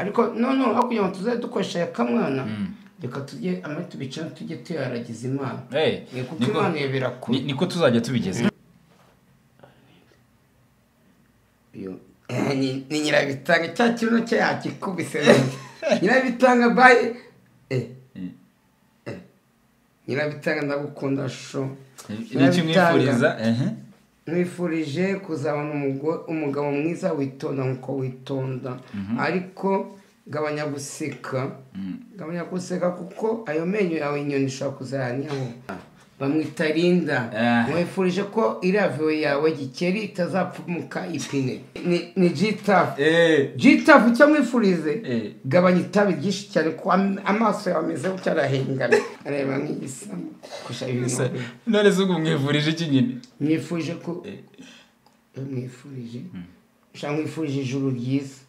ariko no akugira ngo tuzaye dukoresha ya kamwana reka tujye amatu bicana tujye tuyaragiza Imana kuko Imana yebera ko niko tuzajya tubigeza ni nyirabitanga cya kintu cye yakikubise nyirabitanga baye nyirabitanga ndagukunda sho n'icyo mwifuriza mwifurije kuzabona umugabo mwiza witonda nkuko witonda ariko gabanya guseka kuko ayo menyo yawe inyoni ishobora kuzayanyaho bamwita Linda mwifurije ko iraviyo yawe gikeri itazapfumuka ipine ni G-Tough G-Tough icyo mwifurize gabanya itabi ryinshi cyane ko amaso yawe ameze ucyarahengana areba nk'igisambo kusha ibintu none se ubwo mwifurije iki nyine mwifurije ko mwifurije ijuru ryiza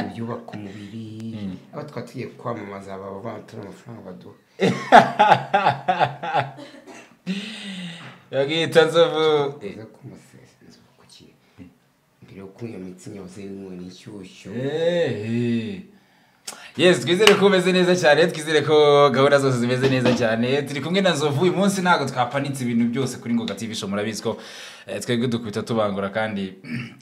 ibyubaka umubiri aho twatugiye kwamamaza aba bantu amafaranga baduha yagita nzovu eza kumusesa nzovu kuki mbere yo kunywa imitsi nyoze n'inkoni inshyushyu yes twizere ko umeze neza cyane twizere ko gahunda zose zimeze neza cyane turi kumwe na Nzovu uyu munsi ntago twapanitse ibintu byose kuri Ngoga TV show murabizi ko twebwe dukubita tubangura kandi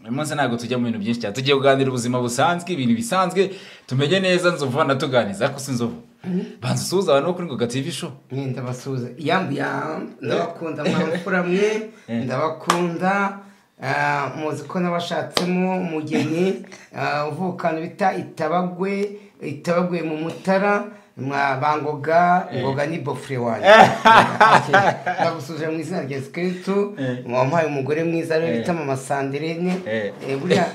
uyu munsi ntago tujya mu bintu byinshi cyane tugiye kuganira ubuzima busanzwe ibintu bisanzwe tumenye neza Nzovu anatuganiza ko si Nzovu banza usuhuza abantu kuri Ngoga TV show ndabasuhuza ndabakunda mwamfura mwe ndabakunda muzi ko nabashatsemo umugeni uvukana bita itabagwe mu Mutara Bangoga Ngoga ni bofre wanjye ndagusuje mu izina rya Kristo wampaye umugore mwiza rero bita Mama Sanderene buriya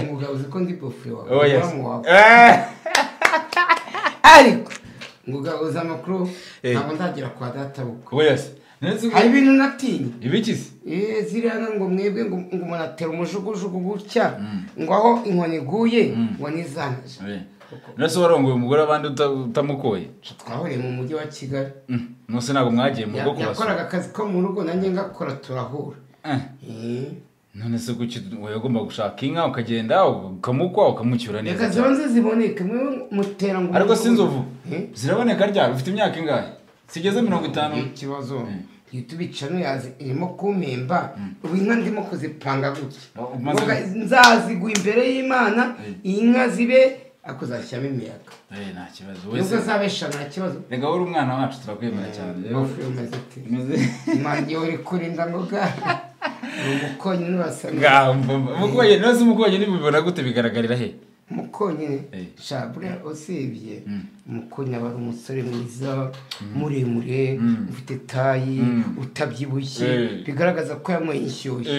umugabo uzi ko ndi bofre wawe ariko Ngoga uza amakuru ntabwo ndagira kwa data buko hari ibintu natinye ibikisi ziriya ngo mwebwe ngo umuntu atera umujugujugu gutya ngo aho inkoni iguye ngo nizanaje nase warongoye umugore abandi utamukoye twahuriye mu mujyi wa Kigali nose ntabwo mwagiye mu rugo kubasura yakoraga akazi ko mu rugo nanjye ngakora turahura none se kuki wagomba gushaka inka ukagenda ukamukwa ukamucyura neza reka zonze ziboneke mwe mutera ngo ariko si Nzovu ziraboneka ryari ufite imyaka ingahe sigeze 50 ikibazo YouTube channel yazi irimo kumpemba inka ndimo kuzipanga gutya nzazigwa imbere y'Imana inka zibe akuzashyamo imiyaga nta kibazo wese zabesha nta kibazo rega uri umwana wacu turakwemera cyane Imana yo uri kurinda Ngoga umukonyi n'ubasanga umukonyi nose umukonyi nibibona gute bigaragarira he umukonyi shabure osibye umukonyi aba umusore mwiza muremure ufite tayi utabyibushye bigaragaza ko yamoye inshyushyu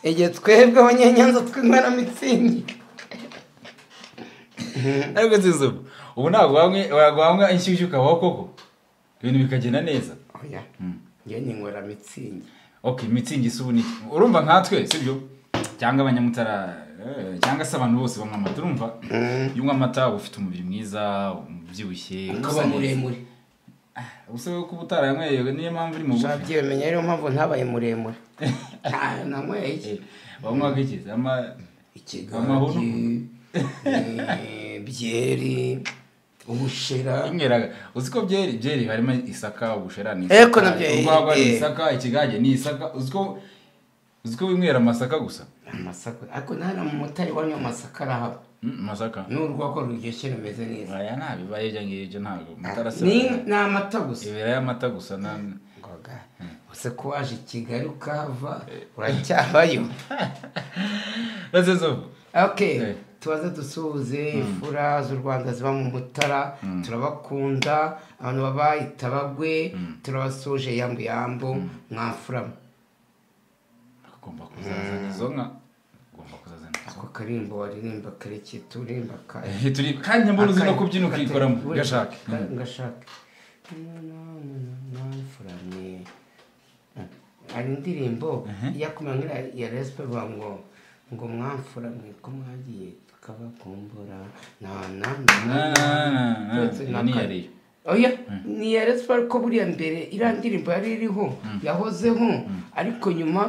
igihe twebwe abanyenyanza twinywera mitsingi ariko Nzovu ubu ntabwo wagwanywa inshyushyu kabaho koko ibintu bikagenda neza oya ngiye ninywera mitsingi okay mitsingi subuni urumva nkatwe sibyo cyangwa abanyamutara cyangwa se abantu bose banywa amata urumva yunywa amata ufite umubiri mwiza ubyibushye ukaba muremure usaba ko ubutara yanyweye niyo mpamvu uri mu bufi shabye menya rero mpamvu ntabaye muremure nanyweye banywaga iki ikigagi byeri ubushera ingeraga uziko byeri harimo isaka ubushera ni eko nabyo ubwagwa ni isaka ikigage ni isaka uziko winywera amasaka gusa amasaka ariko nana mu mutari wanyu amasaka arahaba amasaka n'urwako ruryoshye rumeze neza aya nabibaye byo ngibyo ntago mutarasa ni amata gusa ibira y'amata gusa Ngoga use ko waje Kigali ukava uracyabayo Nzovu okay tubaze dusuhuze ifura z'u Rwanda ziba mu Mutara turabakunda abantu baba itabagwe turabasuje yambo mwafurama agomba kuzazana izo nka ako karimbo waririmba kareke turimba turi kandi mbona uzi no kubyina ukikoramo gashake mwafurame ari indirimbo yakumengira ya respect ngo mwamfuramwe ko mwagiye tukabakumbura oya ni ya Rayon Sport ko buriya mbere iriya ndirimbo yari iriho yahozeho ariko nyuma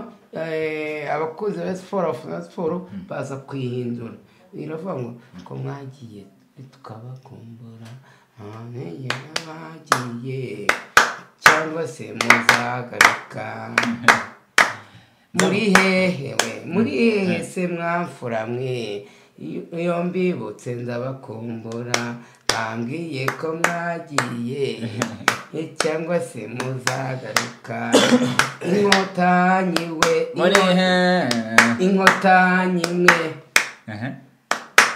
abakozi ba siporo abafana siporo baza kuyihindura iravuga ngo ko mwagiye tukabakumbura nteye bagiye cyangwa se muzagaruka muri hehe se mwamfura mwe iyo mbibutse ndabakumbura bambwiye ko mwagiye cyangwa se muzagaruka inkotanyi mwe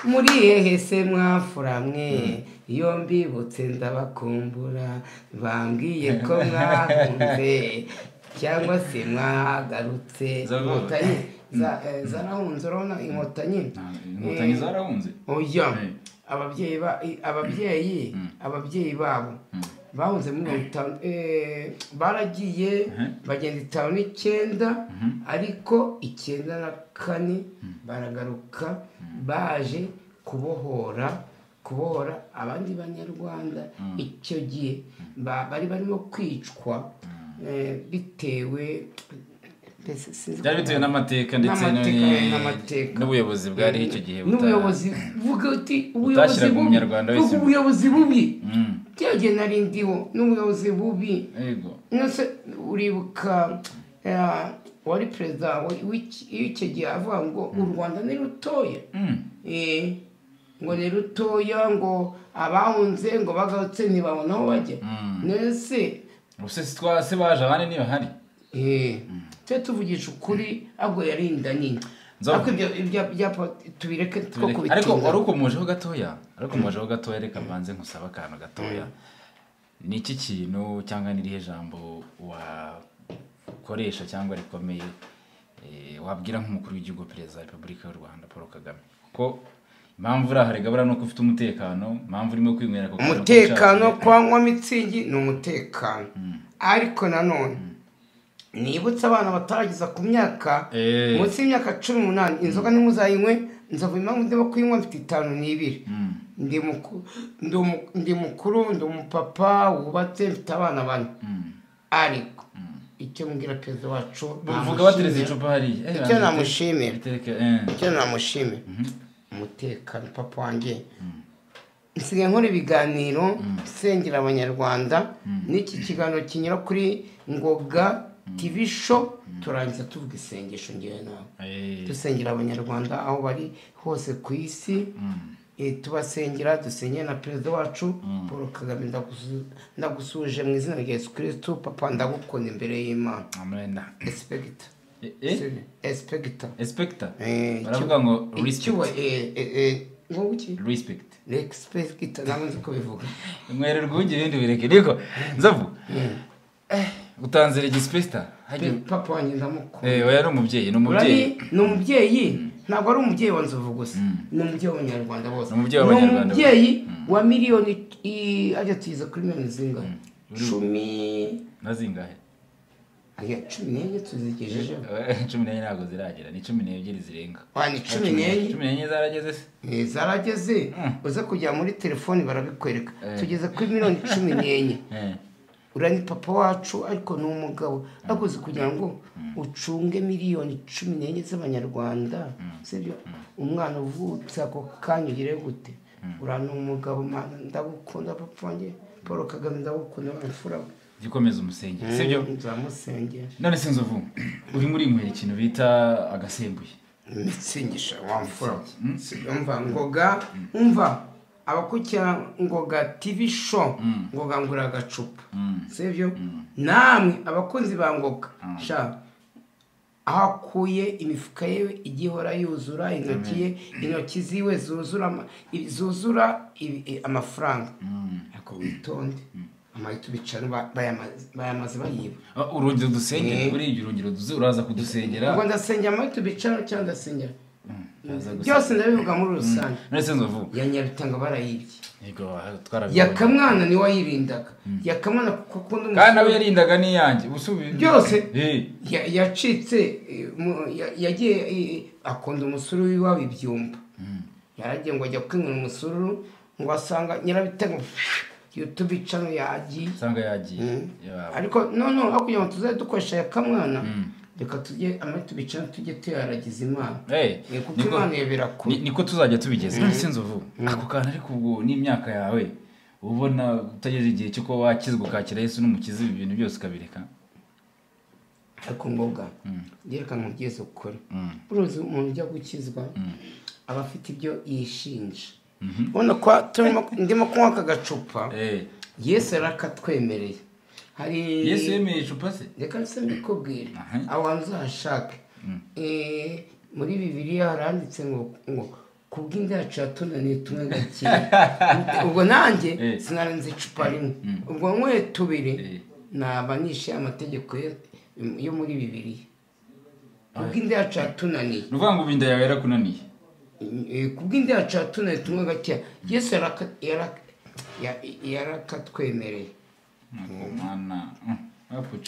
muri hehe se mwamfura mwe iyo mbibutse ndabakumbura bambwiye ko mwahunze cyangwa se mwagarutse inkotanyi zarahunze urabona inkotanyi zarahunze oya ababyeyi babo bahunze muri 50 baragiye bagenda 59 ariko 94 baragaruka baje kubohora abandi banyarwanda icyo gihe bari barimo kwicwa bitewe byari bitewe n'amateka ndetse n'ubuyobozi bwari icyo gihe n'ubuyobozi vuga uti ubuyobozi bubi cyagiye narindiho n'ubuyobozi bubi nose uribuka wari perezida w'icyo gihe avuga ngo u Rwanda ni rutoya ngo ni rutoya ngo abahunze ngo bagarutse ntibabona aho bajya nese twase baje abandi niba hari twe tuvugisha ukuri ahubwo yarinda nyine ariko ibyo tubireke two kubitinda ariko warukomojeho gatoya reka mbanze nkusaba akantu gatoya ni iki kintu cyangwa n'irihe jambo wakoresha cyangwa rikomeye wabwira nk'umukuru w'igihugu perezida wa Repubulika y'u Rwanda Paul Kagame ko impamvu uraharega buriya nuko ufite umutekano impamvu urimo kwinywera umutekano kwanywa mitsingi ni umutekano ariko nanone nibutse abana bataragiza ku myaka munsi y'imyaka 18 inzoga ntimuzayinywe nzovu impamvu ndimo kuyinywa mfite 52 ndi mukuru ndi umupapa wubatse mfite abana bane ariko icyo mbwira perezida wacu uvuga batereze icupa hariya icyo namushimira umutekano papa wanjye nsigaye nkora ibiganiro sengera abanyarwanda n'iki kiganiro kinyura kuri Ngoga TV show turangiza tuvuga isengesho ngewe nawe dusengera abanyarwanda aho bari hose ku isi tubasengera dusengera na perezida wacu Paul Kagame ndagusuje mu izina rya Yesu Kristo papa ndagukunda imbere y'Imana amen Expecta baravuga ngo respect nabanze ko bivuga mwere rwunge ibindi bireke niko nzavu utanze regispesta papa wanjye ndamukunda oya ari umubyeyi ni umubyeyi ntabwo ari umubyeyi wa Nzovu gusa ni umubyeyi w'abanyarwanda bose ni umubyeyi wa miliyoni ajya tuyiza kuri miliyoni zingahe 10 na zingahe aya 14 tuzigejeje 14 ntabwo ziragera ni 12 zirenga ni 14 zarageze se zarageze uza kujya muri telefoni barabikwereka tugeze kuri miliyoni 14 urani papa wacu ariko ni umugabo akoze kugira ngo ucunge miliyoni 14 z'abanyarwanda sibyo umwana uvutse ako kanyugire gute urani umugabo ndagukunda papa wanjye Paul Kagame ndagukunda bamfura gikomeza umusenge sibyo nzamusenge none sinzovu uri muri inkwera ikintu bita agasembuye mitsingisha wamfura umva Ngoga umva abakukira Ngoga TV show Ngoga ngura agacupa sivyo namwe abakunzi ba Ngoga sha akuye imifuka yewe igihora yuzura intoki ziwe zuzura amafaranga ako witonde amahito bicana bayamaze bayiba urongera dusengera kuri ibyo urongera uraza kudusengera ngo ndasengera amahito bicana cyangwa ndasengera byose ndabivuga muri rusange nese nzovu ya Nyabitanga barayibye yego twarabye yakamwana ni wayirindaga yakamwana kuko kandi nawe yarindaga niyanjye usubiye byose yacitse yagiye akunda umusuru w'iwabo ibyumba yaragiye ngo ajya kwinywera umusuru ngo asanga Nyirabitanga YouTube channel yagiye usanga yagiye ariko none aho kugira ngo tuzaye dukoresha ya kamwana reka tujye YouTube channel tujye tuyaragiza Imana kuko Imana yebera ko niko tuzajya tubigeza none sinzovu ako kana ariko ubwo n'imyaka yawe ubona utageze igihe cyo ko wakizwa ukakira Yesu n'umukiza ibintu byose kabireka ariko ngoga yerekana mugeze ukora uruzi umuntu ujya gukizwa abafite ibyo yishinja ubona ko ndimo kunywa akagacupa Yesu arakatwemereye hari Yesu yemeye icupa se reka nse mbikubwire awanzu hashaka muri Bibiliya haranditse ngo kubw'inda yacu yatunaniye tumwe gake ubwo nanjye sinarenze icupa rimwe ubwo nkwe tubiri nabanishe amategeko yo muri Bibiliya kubw'inda yacu yatunaniye nuvuga ngo binda yawe yarakunaniye kubw'inda yacu yatunaniye tumwe gake Yesu yarakatwemereye mwana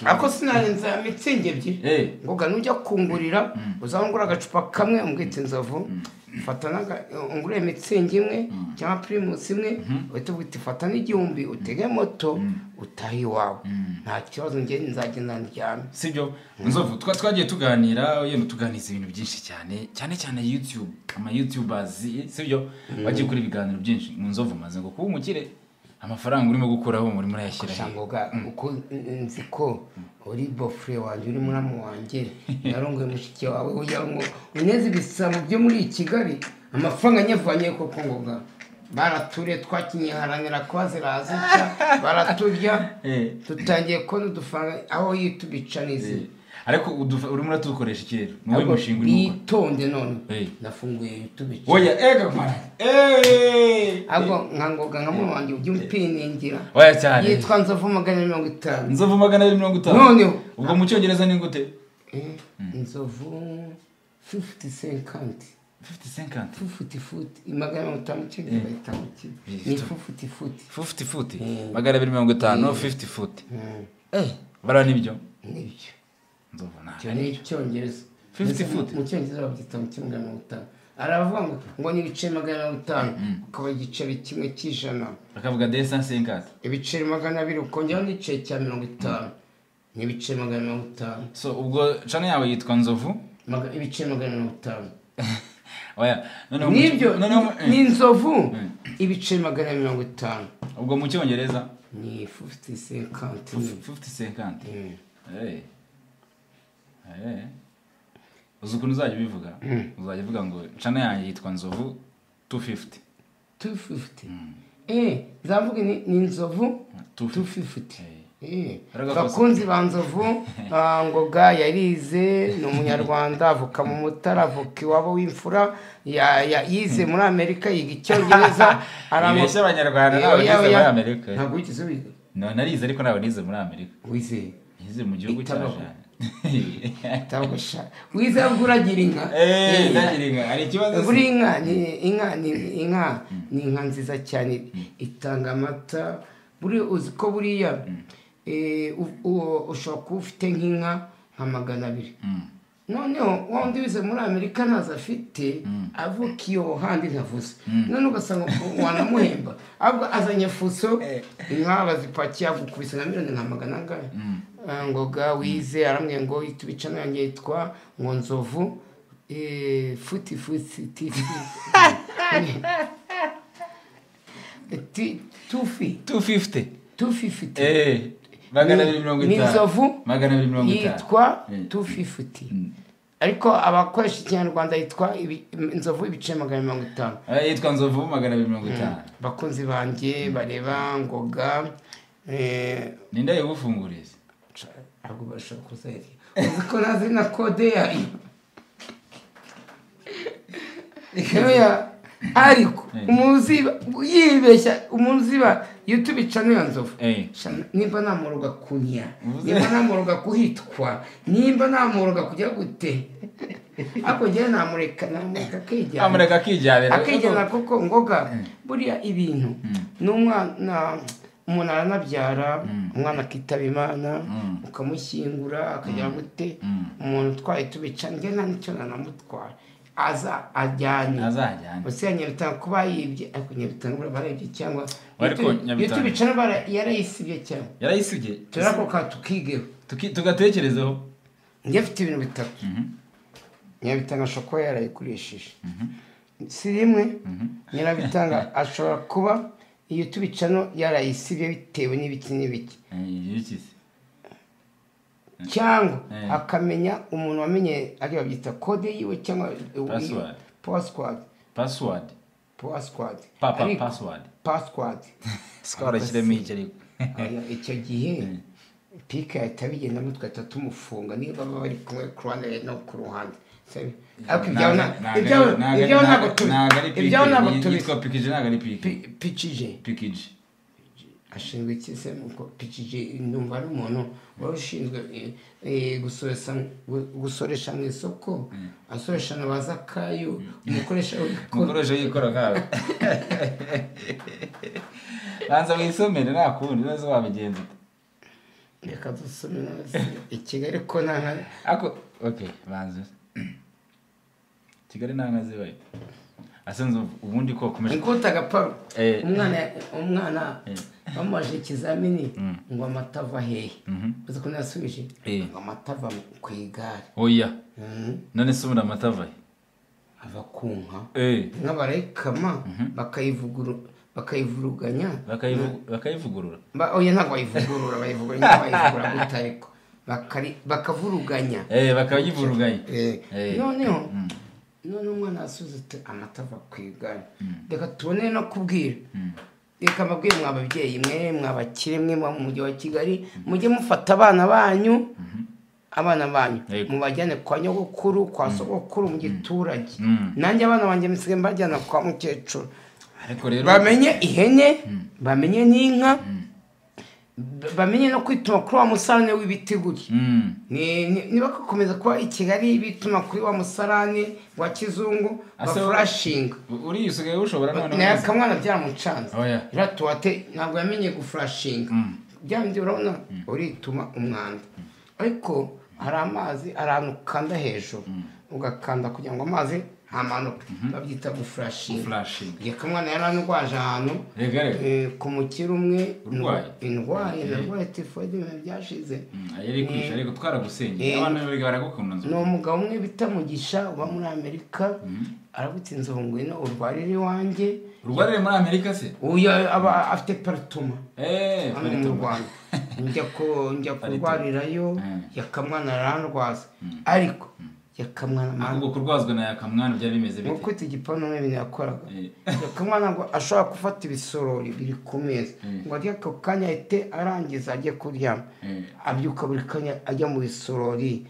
ako sinarenze mitsingi ebyiri ngoga nujya kungurira uzangura agacupa kamwe umbwite Nzovu fata ungure mitsingi imwe cyangwa Primus imwe uhita ubwite fata n'igihumbi utege moto utahi wawe nta kibazo nge nzagenda ndyame sibyo Nzovu twagiye tuganira yeno tuganiza ibintu byinshi cyane YouTube ama YouTubers sibyo bagiye kuri ibiganiro byinshi Nzovu maze ngo kuba umukire amafaranga urimo gukuraho muri yashyira shangoga uko nziko uri bofre wanje uri muramu wanje narongoye mushiki wawe ugira ngo uneze ibisabo byo muri Kigali amafaranga nyavanye koko ngoga barature twakinyiharanira kwaziraza baraturya tutangiye ko dufanga aho yitubicanize ariko urimo uratukoresha ikirero niwe mushinga uri bitonde none nafunguye YouTube oya ega mara abo nkangoga nkamu wanjye ujye umpiningira oya cyane yitwa Nzovu 250 Nzovu 250 none ubwo mu cyongereza ni gute Nzovu 50 50 imagana utamuche bayitamuche ni 50 foot magana 250 50 foot bara nibyo Nzovu na icyongereza 50 foot mu cyongereza babyita mu cyongereza 50 aravuga ngo ni ibice 500 ukaba igiceri kimwe cy'ijana akavuga 250 ibiceri 200 ukongera n'igice cya 50 ni ibice 500 so ubwo channel yawe yitwa Nzovu ibice 500 oya nibyo ni Nzovu ibice 550 ubwo mu cyongereza ni 50 uzukuntu uzajya bivuga uzajya uvuga ngo channel yanjye yitwa Nzovu 250 zavuga ni Nzovu 250 bakunzi ba Nzovu ngoga yarize ni umunyarwanda avuka mu Mutara avuka iwabo w'imfura yize muri Amerika yiga icyongereza arabeshya abanyarwanda n'abagize muri Amerika ntabwo wigize wiga narize ariko nabo nize muri Amerika wize mu gihugu cyacu tabasha wize guragira inka ndagira inka ari kibazo buri inka ni inka nziza cyane itanga amata buri uziko buriya ushobora kuba ufite nk'inka nka 200 noneho wundi wize muri Amerika naza afite avuka iyo handi ntavuze none ugasanga wanamuhemba ahubwo azanye fuso inka bazipakiye agukubise nka miliyoni nka 100 ngoga wize aramwe ngo itubicana yanjye yitwa ngo Nzovu futi TV 250 magana 250 ni Nzovu magana 250 yitwa 250 ariko abakoresha ikinyarwanda yitwa Nzovu ibice 550 yitwa Nzovu magana 250 bakunzi banjye bareba ngoga ninde yagufunguriza ahubwo bashaka kuzeri uziko nazi na kode yayo ya ariko umuziba yibeshya umuziba YouTube channel ya Nzovu nimba namuruga kunya nimba namuruga kuhitwa nimba namuruga kujya gute ako je namureka kijyana kuko ngoga buriya ibintu n'umwana umuntu aranabyara umwana akitaba Imana ukamushyingura akajya gute umuntu twaye tubica nge nta nicyo nanamutwara ajyanye azajyanye ese Nyabitanga kuba yibye ariko Nyabitanga barebye cyangwa ariko Nyabitanga YouTube channel yarayisibye cyangwa yarayisibye turako ka tukigeho tugatekerezeho njye mfite ibintu bitatu Nyabitanga ashobora kuba yarayikoresheje si rimwe Nyabitanga ashobora kuba YouTube channel yarayisibye bitewe n'ibiki n'ibiki cyangwa akamenya umuntu wamenye ari babyita code yiwe cyangwa password skora kireme iki ariko icyo gihe pika yatabigenda mutwe tumufunga niba bari kumwe ku ruhande no ku ruhande ibyo ntabwo yitwa pikije ntabwo ari pikije ashinzwe iki se nuko pikije ndumva ari umuntu wari ushinzwe gusoresha mu isoko asoresha na bazakayo umukoresha yikora nkawe banza wisomere nakundi nazo wabigenza reka dusomere Kigali ko nta ako okay banza Kigali nta zibaye asenze ubundi ko komeje nkutaga Paul umwana bamaje ikizamini ngo amatava hehe uzi ko nasubije ngo amatava ku igare oya none se umura amatava ava kunka nk'abarekama bakayivuruganya bakayivugurura oya ntabwo bayivugurura gutariko bakavuruganya bakayivuruganya none umwana asuze amatava ku igare reka tubone no kubwira reka mbabwire mwababyeyi mwe mwabakire mwe mu mujyi wa Kigali mujye mufata abana banyu mubajyane kwa nyogokuru kwa sogokuru mu giturage nanjye abana banjye misigaye mbajyana kwa mukecuru bamenye ihene bamenye n'inka bamenye no kwituma kuri wa musarane w'ibiti gutya niba gukomeza kuba i Kigali bituma kuri wa musarane wa kizungu bafurashinga uriyusigaye ushobora none n'akamwana byamucanze iratuwate ntabwo yamenye gufurashinga byandi urabona urituma umwanda ariko hari amazi arantu kanda hejuru ugakanda kugira ngo amazi amanuka babyita gufurashinga yakamwana yaranurwaje ahantu ku mukiro umwe indwaye tifoide byashize yari kwisha ariko twaragusengeye abantu bari baragukunda no umugabo umwe bita Mugisha uba muri Amerika arabutse inzongo ino urwarire wanjye urwarire muri Amerika se uya aba afite parituma mu Rwanda njya kurwarirayo yakamwana arandwaza ariko yakamwana ahubwo kurwazwa na yakamwana byari bimeze bite uko igipano n'ibintu yakoraga yakamwana ngo ashobora gufata ibisorori biri ku meza ngo ajye ako kanya ahite arangiza ajye kuryama abyuka buri kanya ajya mu bisorori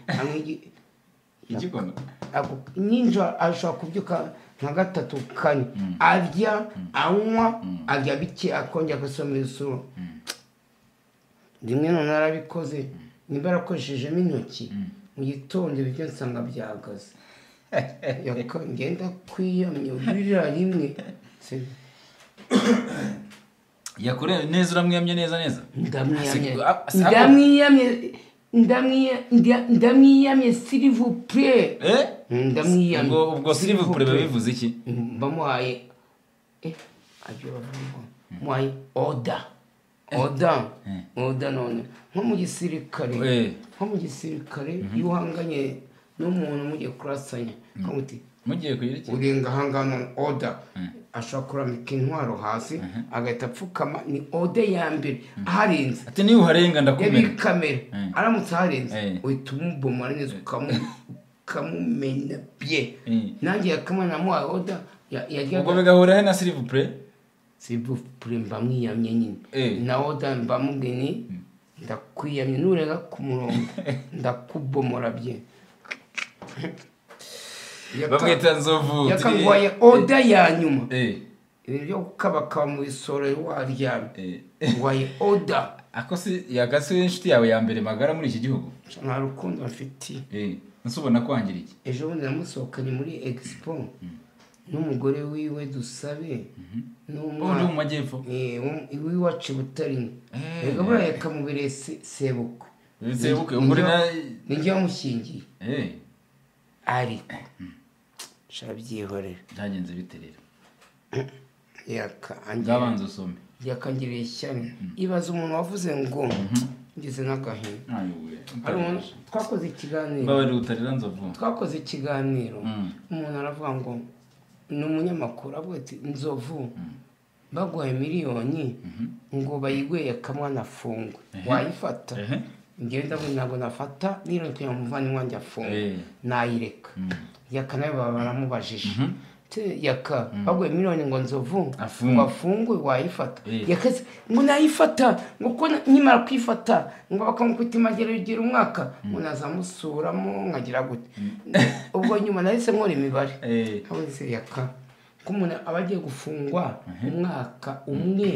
igikono ninjoro ashobora kubyuka nka gatatu kane arya anywa arya bike akongera agasoma ibisorori rimwe none arabikoze nimba arakoreshejemo intoki mu gitondo ibyo nsanga byahagaze ngenda kwiyamya urira rimwe yakure neza uramwiyamye neza ndamwiyamye s'il vous plaît ndamwiyamye ubwo s'il vous plaît bivuze iki bamuhaye muhaye oda none nko mu gisirikare iyo uhanganye n'umuntu mugiye kurasanya mugiye kugira iki urenga ahangana oda ashobora kuramika intwaro hasi agahita apfukama ni ode ya mbere aharenze ati niba uharenga ndakumena yabikamera aramutse aharenze uhita umubomora neza ukamumena bye nanjye yakamana namuhaye oda ubwo bigahura he na s'il vous plaît sivupure mbamwiyamye nyine na oda mbamugeni ndakwiyamye nurenga ku murongo ndakubomora bye bamwita nzovu yakangwaye oda ya nyuma ibintu byo gukabakaba mu bisorori waryamye ngwaye oda ako si yagasi w'inshuti yawe ya mbere magara muri iki gihugu nta rukundo mfiti nsubona kwangira iki ejo bundi namusohokanye muri expo n'umugore wiwe Dusabe n'umwana mu majyepfo iwacu Butare ego buriya yakamubere sebuko umugore ninjye wamushyingiye ariko shabyihorera byagenze bite rero yakangira usome yakangiriye ishyari ibaza umuntu wavuze ngo ngize n'agahinda hari umuntu twakoze ikiganiro mbabari utarira nzovu twakoze ikiganiro umuntu aravuga ngo ni umunyamakuru avuga ati nzovu baguhaye miliyoni ngo bayigweye kamwana afungwe wayifata ngenda ntabwo nafata nironi kugira ngo umuvandimwe wanjye afungwe nayireka yaka nawe baba baramubajije yaka baguye miliyoni ngo nzovu ngo afungwe wayifata yakase ngo nayifata ngo ko nyimara kwifata ngo bakamukubita imageragere umwaka ngo nazamusuramo nkagira gute ubwo nyuma nahise nkora imibare aho se yaka ko umuntu aba agiye gufungwa umwaka umwe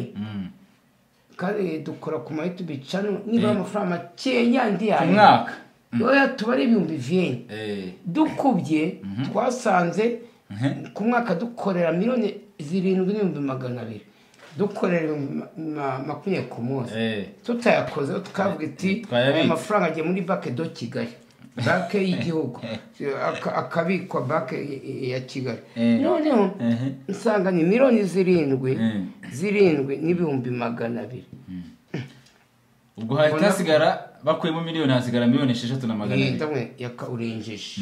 kandi dukora ku YouTube channel niba amafaranga make yandi yayo umwaka yoya tubare ibihumbi 20 dukubye twasanze ku mwaka dukorera miliyoni 7,200,000 dukorera 20 ku munsi tutayakoze tukavuga iti aya mafaranga agiye muri banki do Kigali banki y'igihugu akabikwa banki ya Kigali noneho nsanga ni miliyoni 7,200,000 ubwo hahita hasigara bakuyemo miliyoni hasigara miliyoni 6,200,000 ndamwe yakaurenjeje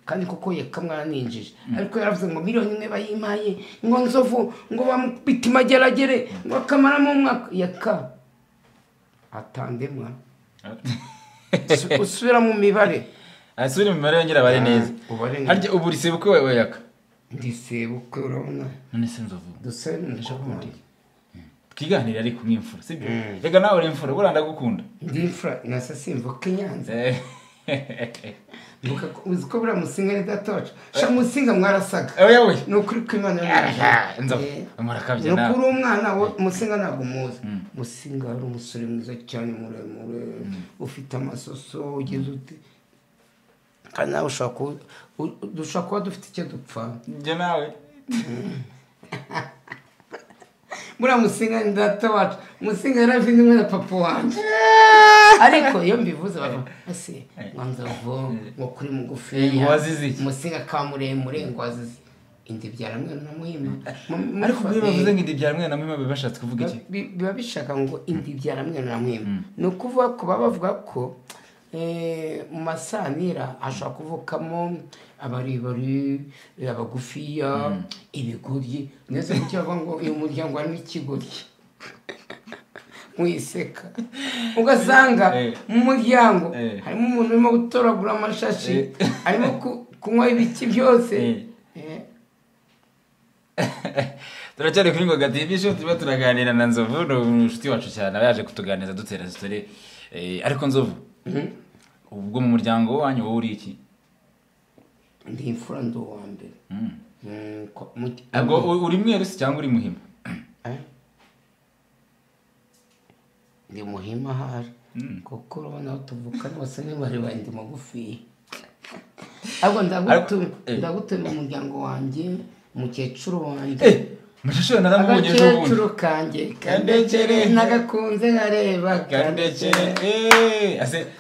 kandi koko yakamwaninjije ariko yaravuze ngo miliyoni imwe bayimaye ngo nzovu ngo bamubita imageragere ngo akamaramo umwaka yaka atandemwa usubira mu mibare asubira mu mibare yongera bare neza harya ubu risebuke wewe yaka ndisebuke urabona none se nzovu dusene ndashobora twiganira ari kumwimfura sibyo rega nawe uremfura buranda gukunda ndimfura nasa simvuka Nyanza uziko bura musinga datocha sha musinga mwarasaga oya nukuri kw'Imana nzovu murakabye na nukuri umwana wo musinga ntabwo muzi musinga ari umusore mwiza cyane muremure ufite amasoso ugeze ute kandi nawe dushaka kuba dufite icyo dupfa njye nawe mura musinga ndata wacu musinga yaravindi mwana papa wanje ariko iyo mbivuze bava ase mwanzovu ngo kuri mugufi musinga kamuremure ngo azize indi byaramwe na muhima ariko byo bavuze ngo indi byaramwe na muhima bibashatse kuvuga iki biba bishaka ngo indi byaramwe na muhima no kuvuga ko bavuga ko mu masanira ashaka kuvukamo abari abagufiya ibiguryi neza cyangwa ngo uyu muryango ari ikiguryi mwiseka ugasanga mu muryango harimo umuntu urimo gutoragura amashashi arimo kunywa ibiki byose turacyari kuri Ngoga TV show tuba turaganira na Nzovu no inshuti wacu cyane abaje kutuganiriza dutera story ariko Nzovu ubwo mu muryango wanyu wowe uri iki ndi imfura ndo wa mbere ubwo uri mwerusi cyangwa uri muhima ndi muhima hari kuko urabona aho tuvuka bose ni bari bandi magufi ahubwo ndagutuye mu muryango wanjye umukecuru wanjye mushishura naramubonye ejo bundi agakecuru kanjye kandekere nagakunze nkareba kandekere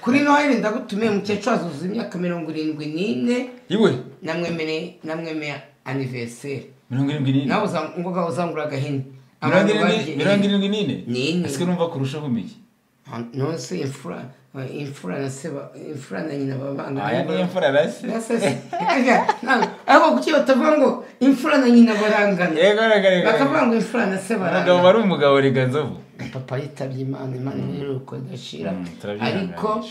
kuri Noheli ndagutumiye umukecuru azuza imyaka 74 iwe namwemeye anniversaire 74 nawe ngoga uzangura agahini 74 ese numva kurushaho umiki no se imfura na nyina babanga aya ni imfura rase abo kuki batavuga ngo imfura na nyina barangana bakavuga ngo imfura na se barangana ntabwo bari umugabo rega Nzovu papa yitabye Imana rero uko idashira ariko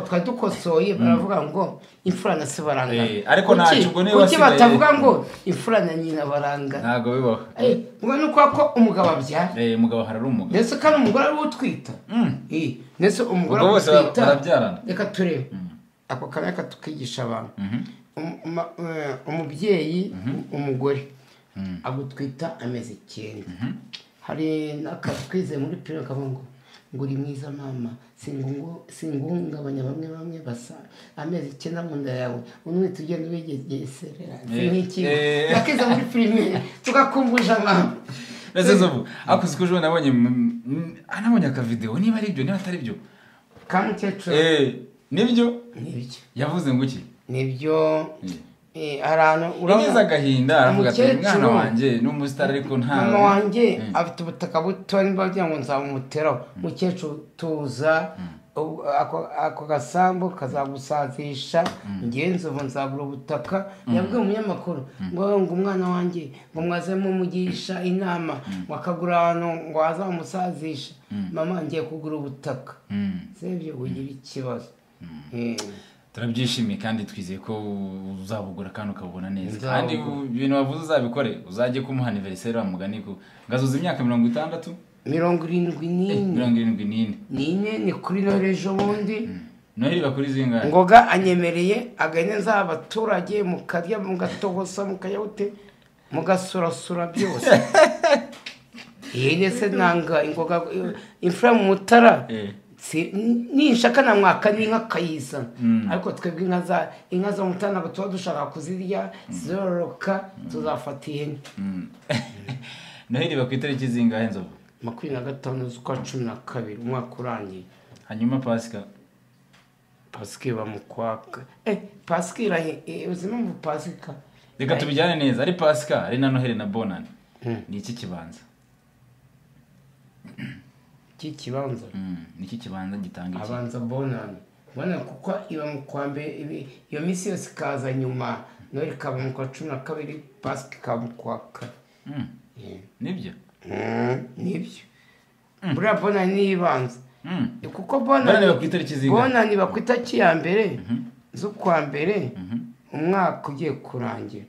twari dukosoye baravuga ngo imfura na se barangana ariko ntacyo ubwo niba kuki batavuga ngo imfura na nyina barangana ntabwo bibaho ubwo nuko ko umugabo abyara umugabo harari umugabo ndetse kandi umugore ari utwita ndetse umugore bose barabyarana reka turebe ako kanaka tukigisha abantu umubyeyi umugore agutwita amezi 9 hari nakatwize muri piro kavuga ngo uri mwiza mama singuhungabanya bamwe basa amezi 9 mu nda yawe unwite ugenda ubigeserera nk'iki nakeza muri filime tugakumbusha mama Nese Nzovu akuzi ko jone nabonye aka video niba ari byo niba atari byo kamukecuru nibyo nibyo yavuze ngo iki nibyo ahantu yagize agahinda aravuga ati umwana wanjye ni umusitari ariko nta mama wanjye afite ubutaka buto niba bagira ngo nzamumuteraho mukecuru tuza ako gasambu kazagusazisha ngenzi ubu nzagura ubutaka yabwiye umunyamakuru ngo umwana wanjye ngo mwazemo umugisha inama ngo akagura ahantu ngo azamusazisha mama ngiye kugura ubutaka sibyo ugira ikibazo turabyishimiye kandi twizeye ko uzabugura kandi ukabubona neza kandi ibintu wavuze uzabikore uzajye kumuha anniversaire wa mugani ko ngazuza imyaka 60 74 ni kuri Noheli ejo bundi Noheli bakuri zingahe ngoga anyemereye agane nz'abaturage mukarya mugatogosa mukayawute mugasurasura byose yene se nanga ingoga imfura mu mutara ninshaka na mwaka n'inka kayisa ariko twebwe inka zo mutana ngo tuba dushaka kuzirya zororoka tuzafata ihene Noheli bakwitariki zingahe nzovu 25 z'ukwa 12 umwaka urangiye hanyuma Pasika bamukwaka Pasika uzima mu Pasika reka tubijyane neza ari Pasika ari na Noheli na Bonane ni iki kibanza kibanza niki kibanza gitanga iki abanza Bonane bwana kuko iba mu kwambe iyo misi yose kaza nyuma Noheli kaba mu kwa 12 Pasika kamukwaka nibyo nibyo buriya Bonane nibanza kuko Bonane bakwitariki zingahe Bonane bakwitariki ya mbere z'ukwa mbere umwaka ugiye kurangira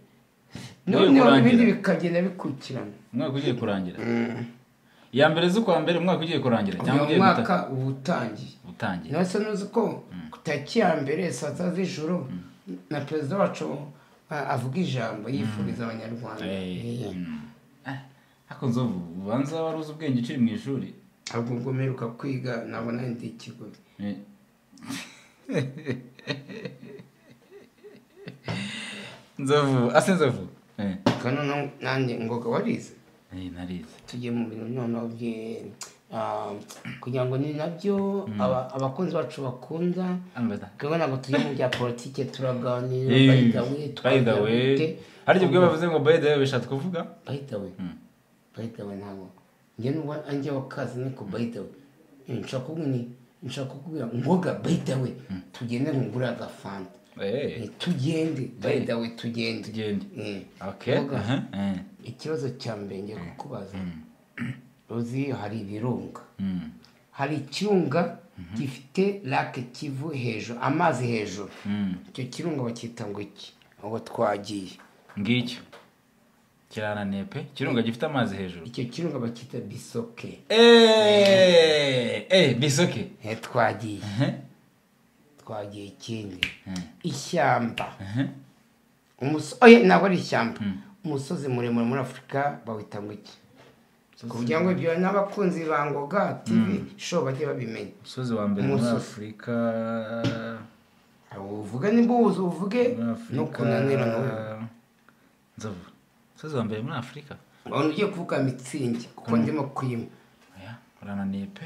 none ibindi bikagenda bikurikirana umwaka ugiye kurangira ya mbere z'ukwa mbere umwaka ugiye kurangira cyangwa umwaka ubutangiye nose nuzi ko kutariki ya mbere saa sita z'ijoro na perezida wacu avuga ijambo yifuriza abanyarwanda ako nzovu ubanza wari uzi ubwenge ukiri mu ishuri ahubwo ubwo mperuka kwiga nabona ndi ikigo nzovu kano nanjye ngoga warize narize tugiye mu bintu noneho kugira ngo ni nabyo abakunzi bacu bakunda kubona ngo tujye mu bya politike turaganira by the way harya ubwo bavuze ngo by the way bishatse kuvuga by the way ntabwo njye n'ubwo anjye wakazi niko by the way nshaka kubwira ngoga by the way tugende ngura agafanta tugende by the way tugende okay ikibazo cya mbere ngiye kukubaza uzi hari ibirunga hari ikirunga gifite lake Kivu hejuru amazi hejuru icyo kirunga bacyita ngo iki aho twagiye ngicyo kirana pe kirunga gifite amazi hejuru icyo kirunga bacyita Bisoke Bisoke twagiye ikindi ishyamba ntabwo ari ishyamba umusozi muremure muri Afurika bawita ngo iki kugira ngo ibyo n'abakunzi ba Ngoga TV show bajye babimenya umusozi wa mbere muri Afurika uvuga nimbuzo uvuge no kunanira nawe nzovu umusozi wa mbere muri Afurika ugiye kuvuga Mitsingi kuko ndimo kwima urananiye pe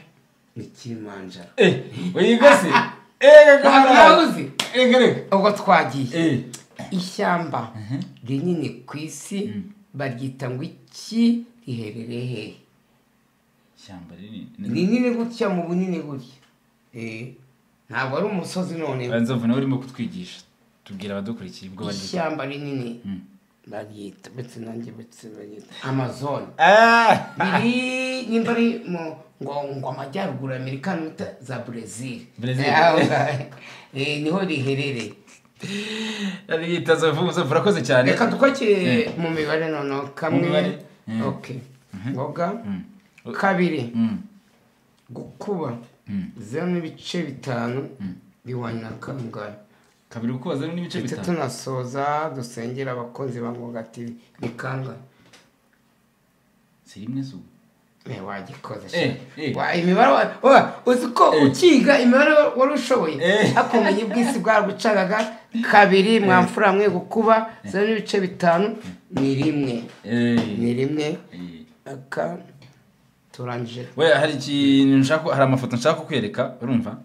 ni Kilimanjaro wigase gaharazi ubwo twagiye ishyamba rinini ku isi baryita ngo iki riherereye hehe ishyamba rinini gutya mu bunini gutya ntabwo ari umusozi none nzovu nawe urimo kutwigisha tubwira abadukurikiye ubwo baryita ishyamba rinini baryita ndetse nanjye baryita Amazon biri nimba ari ngo amajyaruguru Amerika n'uta za Brazil niho riherereye yita nzovu urakoze cyane reka dukwakire mu mibare noneho kamwe okay ngoga kabiri gukuba 0.5 bihwanye na kangahe kabiri gukuba 0.5 tunasoza dusengera abakunzi ba Ngoga TV ni kangahe si rimwe su wagikoze imibare uzi ko ukiga imibare wari ushoboye akomeye ubwisi bwagucagaga kabiri mwamfura mwe gukuba 0.5 ni rimwe aka turangije hari ikintu nshaka hari amafoto nshaka kukwereka urumva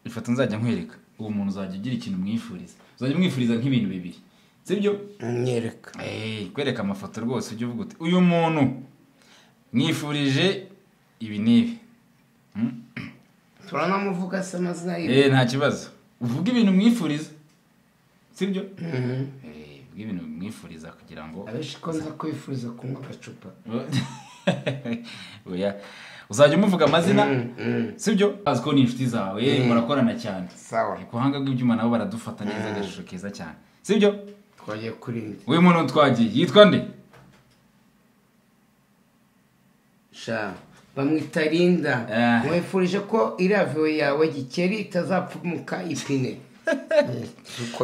ifoto nzajya nkwereka uwo muntu uzajya ugira ikintu mwifuriza uzajya umwifuriza nk'ibintu bibiri sibyo nyereka kwereka amafoto rwose ujye uvuga uti uyu muntu mwifurije ibi n'ibi turanamuvuga se amazina ye nta kibazo uvuga ibintu mwifuriza sibyo uvuga ibintu mwifuriza kugira ngo abenshi ko nza kwifuriza kunywa agacupa oya uzajya umuvuga amazina sibyo azi ko ni inshuti zawe murakorana cyane sawa kuhanga bw'ibyuma nabo baradufata neza agashusho keza cyane sibyo twagiye kurinda uyu muntu twagiye yitwa nde sha bamwita Linda mwifurije ko iraviyo yawe gikeri itazapfumuka ipine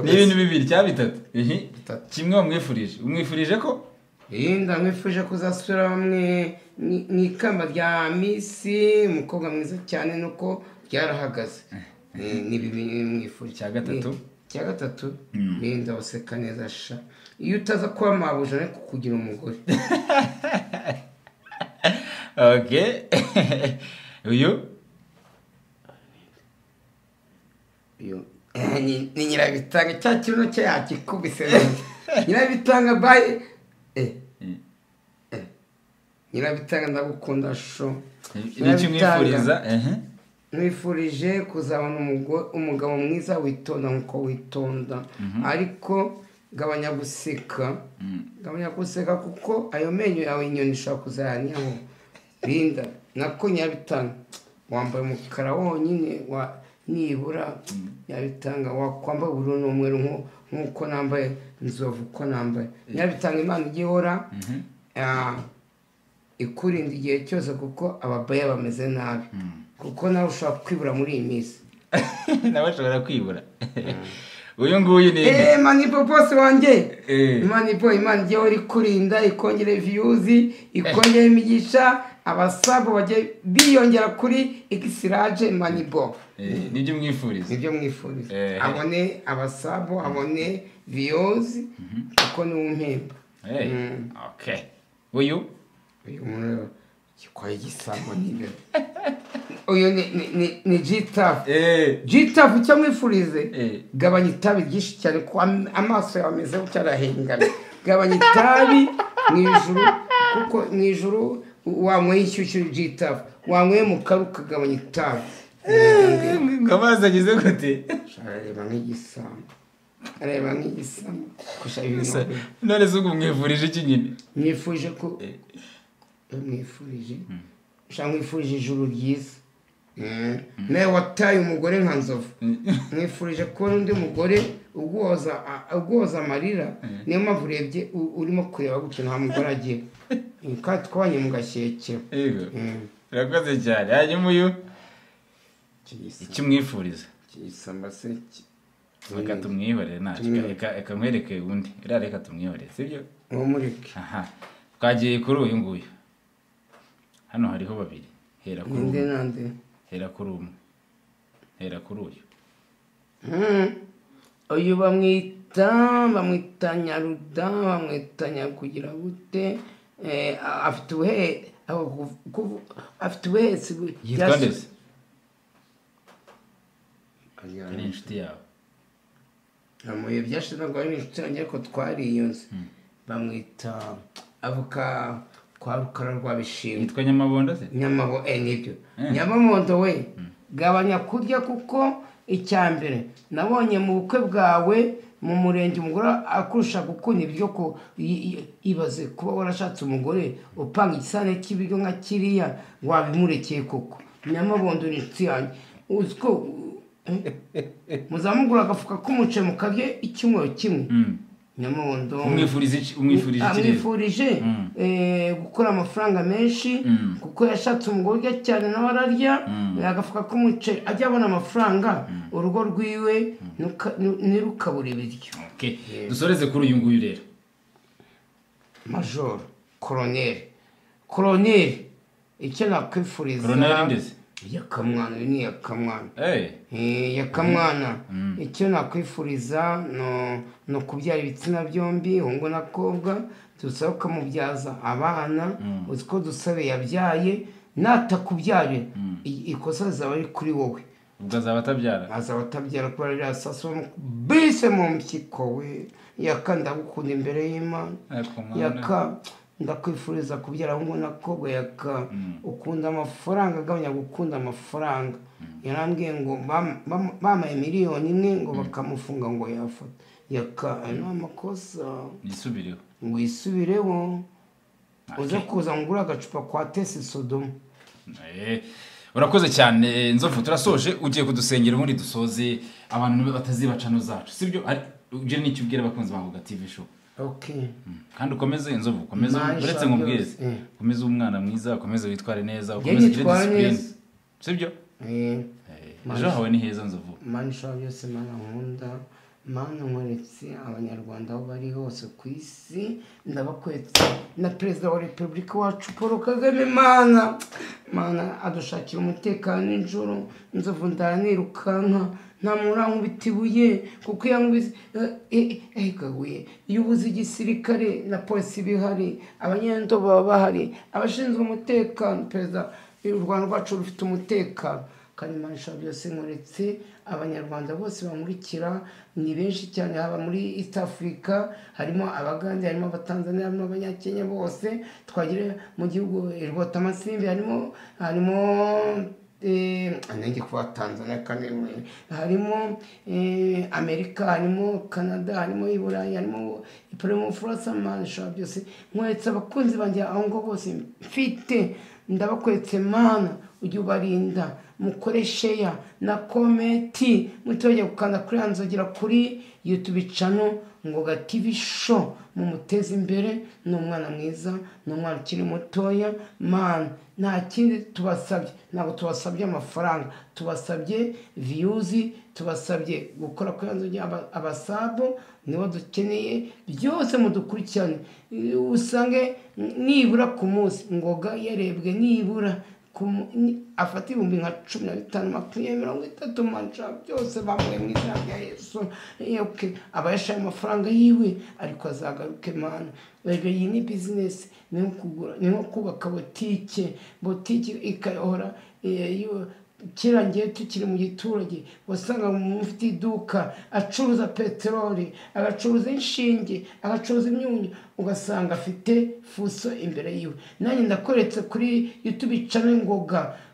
ni ibintu bibiri cyangwa bitatu kimwe umwifurije ko Linda mwifurije kuzasubira mu ikamba rya misi umukobwa mwiza cyane nuko byarahagaze ni bibiri mwifurije cya gatatu Linda useka neza sha iyo utaza kuba mabuja ariko kugira umugore okay uyu ni nyirabitanga cya kintu cye yakikubise nyirabitanga bayi nyirabitanga ndagukunda sho nicyo mwifuriza mwifurije kuzabona umugabo mwiza witonda nkuko witonda ariko gabanya guseka kuko ayo menyo yawe inyoni ishobora kuzayanyaho Linda nako nyabitanga wambaye umukara wonyine nibura nyabitanga wakwambaye ubururu n'umweru nkuko nambaye inzovu uko nambaye nyabitanga Imana igihora ikurinda igihe cyose kuko ababaya bameze nabi kuko nawe ushobora kwibura muri iyi minsi nawe ashobora kwibura uyu nguyu ni manipo bose wanjye manipo Imana igihora ikurinda ikongera views ikongera imigisha abasabu bajye biyongera kuri Xrage manipo nibyo mwifuriza abone abasabu abone views kuko ni umpemba okay uyu muntu kikwaye gisambo nibe uyu ni Gitaf cyo mwifurize gabanya itabi ryinshi cyane ko amaso yawe ameze cyarahengana gabanya itabi mwijuru kuko mwijuru wanyweye ishyushyu Gitaf wanyweye mu karuka gabanya itabi ngamaze agize gute areba nk'igisambo kusha ibintu none se mwifurije iki nyine mwifurije ko mwifurije ijuru ryiza nawe wataye umugore nka nzovu mwifurije kubona undi mugore uguhoza amarira niyo mpamvu urebye urimo kureba gutyo nta mugore agira kandi twabanye mu gashyekero urakoze cyane hanyuma uyu icyo mwifuriza kigisamba se reka tumwihorere reka nkwereke undi reka tumwihorere sibyo mwumurike twagiye kuri uyu nguyu hano hariho babiri hera kuri umwe hera kuri uyu uyu bamwita Nyaruda bamwita Nyakugira gute afite ubuhetsi yitwa ndetse ari inshuti yawe amuye byashize ntabwo ari inshuti yanjye ariko twariyunze bamwita avoka kwa Rukara rwa Bishimwe yitwa Nyamabondo se nibyo Nyamabondo we gabanya kurya kuko icyambere nabonye mu bukwe bwawe mu murenge umugore akurusha gukunda ibyo ko ibaze kuba warashatse umugore upanga igisane cy'ibiryo nka kiriya wabimurekeye koko Nyamabondo ni inshuti yanjye uziko muzamugura agafuka k'umuceri mukarye icyumweru kimwe Nyamabondo umwifurije gukora amafaranga menshi kuko yashatse umugore urya cyane nawe ararya agafuka k'umuceri ajya abona amafaranga urugo rwiwe ntirukabure ibiryo dusoreze kuri uyu nguyu rero Major Colonel icyo nakwifuriza yakamwana ni yakamwana yakamwana icyo nakwifuriza no kubyara ibitsina byombi hungu na kobwa dusaba ukamubyaza abana uziko dusabe yabyaye natakubyare ikosa zaba ari kuri wowe ubwo azaba atabyara kubera ririya saso bise mu mpyiko we yaka ndagukunda imbere y'Imana yaka ndakwifuriza kubyara ngo nakobwa yaka ukunda amafaranga agabanya gukunda amafaranga yarambwiye ngo bamaye miliyoni imwe ngo bakamufunga ngo yafata yaka ano amakosa wisubireho uze kuza ngura agacupa kwa Tesi Sodoma. Urakoze cyane Nzovu, turasoje ugiye kudusengera ubundi dusoze abantu batazibacano zacu sibyo uje n'icyo ubwira abakunzi ba TV show. Okay. Kandi ukomeze Nzovu, ukomeze uretse nkubwize ukomeze umwana mwiza, ukomeze witware neza, ukomeze discipline sibyo ejo hawe ni heza Nzovu. Mana ishobora byose, Mana nkunda, Mana nkweretse abanyarwanda aho bari hose ku isi, ndabakwetse na perezida wa repubulika wacu Paul Kagame. Mana adushakira umutekano nijoro, Nzovu ndanirukanka nta murankubita ibuye kuko yankubise gaguye. Iyo ubuze igisirikare na polisi bihari, abanyendo baba bahari, abashinzwe umutekano, perezida u Rwanda rwacu rufite umutekano. Kandi Mana ishobora byose nkweretse abanyarwanda bose bamurikira ni benshi cyane, haba muri East Africa harimo Abagande, harimo Abatanzania, harimo Abanyakenya, bose twagire mu gihugu Rwota Masimbi, harimo nanjye kuba Tanzania kandi harimo Amerika, harimo Canada, harimo Iburayi, harimo Primo France. Mana ishobora byose nkweretse abakunzi banjye aho ngo bose mfite, ndabakwetse Mana ujye ubarinda, mukoreshe ya na komenti, mutojya gukanda kuri Nzogera kuri YouTube channel Ngoga TV show, mumuteze imbere. Ni umwana mwiza, ni umwana ukiri mutoya. Mana nta kindi tubasabye, ntabwo tubasabye amafaranga, tubasabye views, tubasabye gukora kuri Nzogera abasabo nibo dukeneye, byose mudukurikirane usange nibura ku munsi Ngoga yarebwe nibura afata 15,20,30 mancha byose bamwe mu izina rya Yesu. Okay, abayashaye amafaranga yiwe ariko azagaruke Mana. Wego iyi ni business, ni kugura, ni kubaka botike ikahora kirangiye tukiri mu giturage, wasanga mufite iduka acuruza peteroli, agacuruza inshinge, agacuruza imyunyu, ugasanga afite fuso imbere yiwe. Nanjye ndakoretse kuri YouTube channel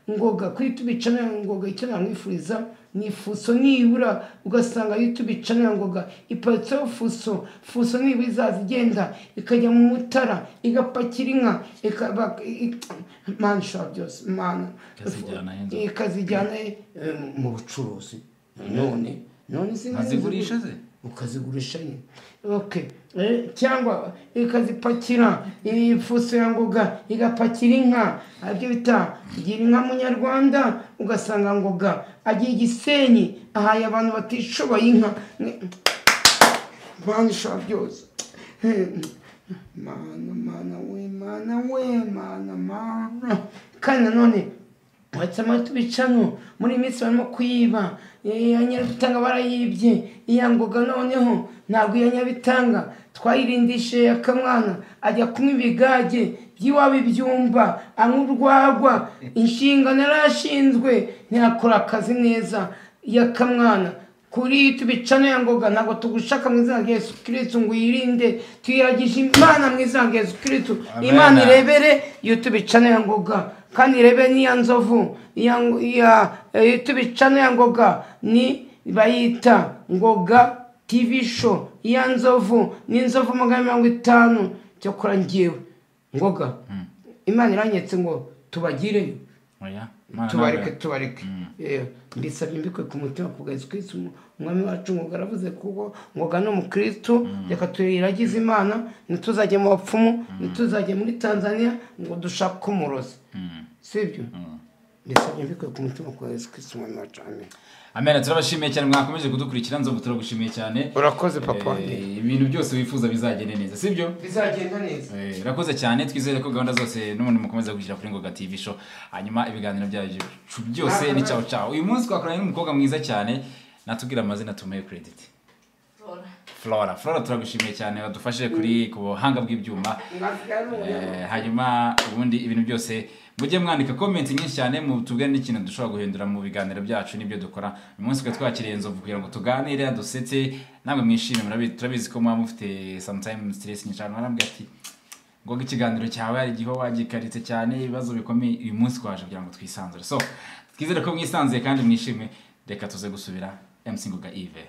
Ngoga kuri YouTube channel Ngoga, icyo namwifuriza ni fuso nibura, ugasanga YouTube channel Ngoga iparitseho fuso nibura izazigenda ikajya mu mutara igapakira inka Mana ishobora byose, Mana ikazijyana mu bucuruzi. none azigurisha ze ukazigurisha nyine. Okay, cyangwa ikazipakira ifuso ya Ngoga igapakira inka, abyo bita gira inka munyarwanda, ugasanga Ngoga agiye Gisenyi ahaye abantu batishoboye inka. Mana ishobora byose, Mana kandi nanone watsama tubicano muri iminsi barimo kwiba Nyabitanga, barayibye iya Ngoga. Noneho ntabwo iya Nyabitanga twayirindishe akamwana ajya kunywa ibigage by'iwabo ibyumba, anywa urwagwa, inshinga narashinzwe ntiyakora akazi neza yakamwana. Kuri tubicano ya Ngoga ntabwo tugushaka mu izina rya Yesu Kristo ngo yirinde, tuyiragisha Imana mu izina rya Yesu Kristo. Imana irebere YouTube channel ya Ngoga, kandi irebe ni ya Nzovu ya YouTube channel ya Ngoga ni bayita Ngoga TV show. Ya Nzovu ni Nzovu 50 cyo kora ngiwe Ngoga. Imana iranyetse ngo tubagireyo, tubareke mbisabye mbikwe ku mutima ku Yesu Kristo umwami wacu. Ngoga aravuze kuko Ngoga no mu Kristo, reka tuyiragize Imana, nituzajye mu bapfumu, nituzajye muri Tanzania ngo dushaka umurozi, sibyo? Mbisabye mbikwe ku mutima ku Yesu Kristo umwami wacu. Amen. Turabashimiye cyane mwakomeje kudukurikira. Nzovu turagushimiye cyane. Urakoze papa wanjye. Ibintu byose wifuza bizagenda neza sibyo? Bizagenda neza. Urakoze cyane, twizere ko gahunda zose n'umuntu mukomeza gushyira kuri Ngoga TV show. Hanyuma ibiganiro byaje byose ni ciao. Uyu munsi twakoranye n'umukobwa mwiza cyane, natubwira amazina tumuhe credit. Flora turagushimiye cyane, wadufashe kuri ku buhanga bw'ibyuma. Hanyuma ubundi ibintu byose mujye mwandika comment nyinshi cyane mu tubwire n'ikintu dushobora guhindura mu biganiro byacu n'ibyo dukora uyu munsi twakiriye Nzovu kugira ngo tuganire dusetse namwe mwishime turabizi ko muba mufite sometimes stress nyinshi arambwira ati ngo ikiganiro cyawe ari giho wagikaritse cyane ibibazo bikomeye uyu munsi kwaje kugira ngo twisanzure so twizere ko mwisanzuye kandi mwishime reka tuze gusubira MC Ngoga Yves.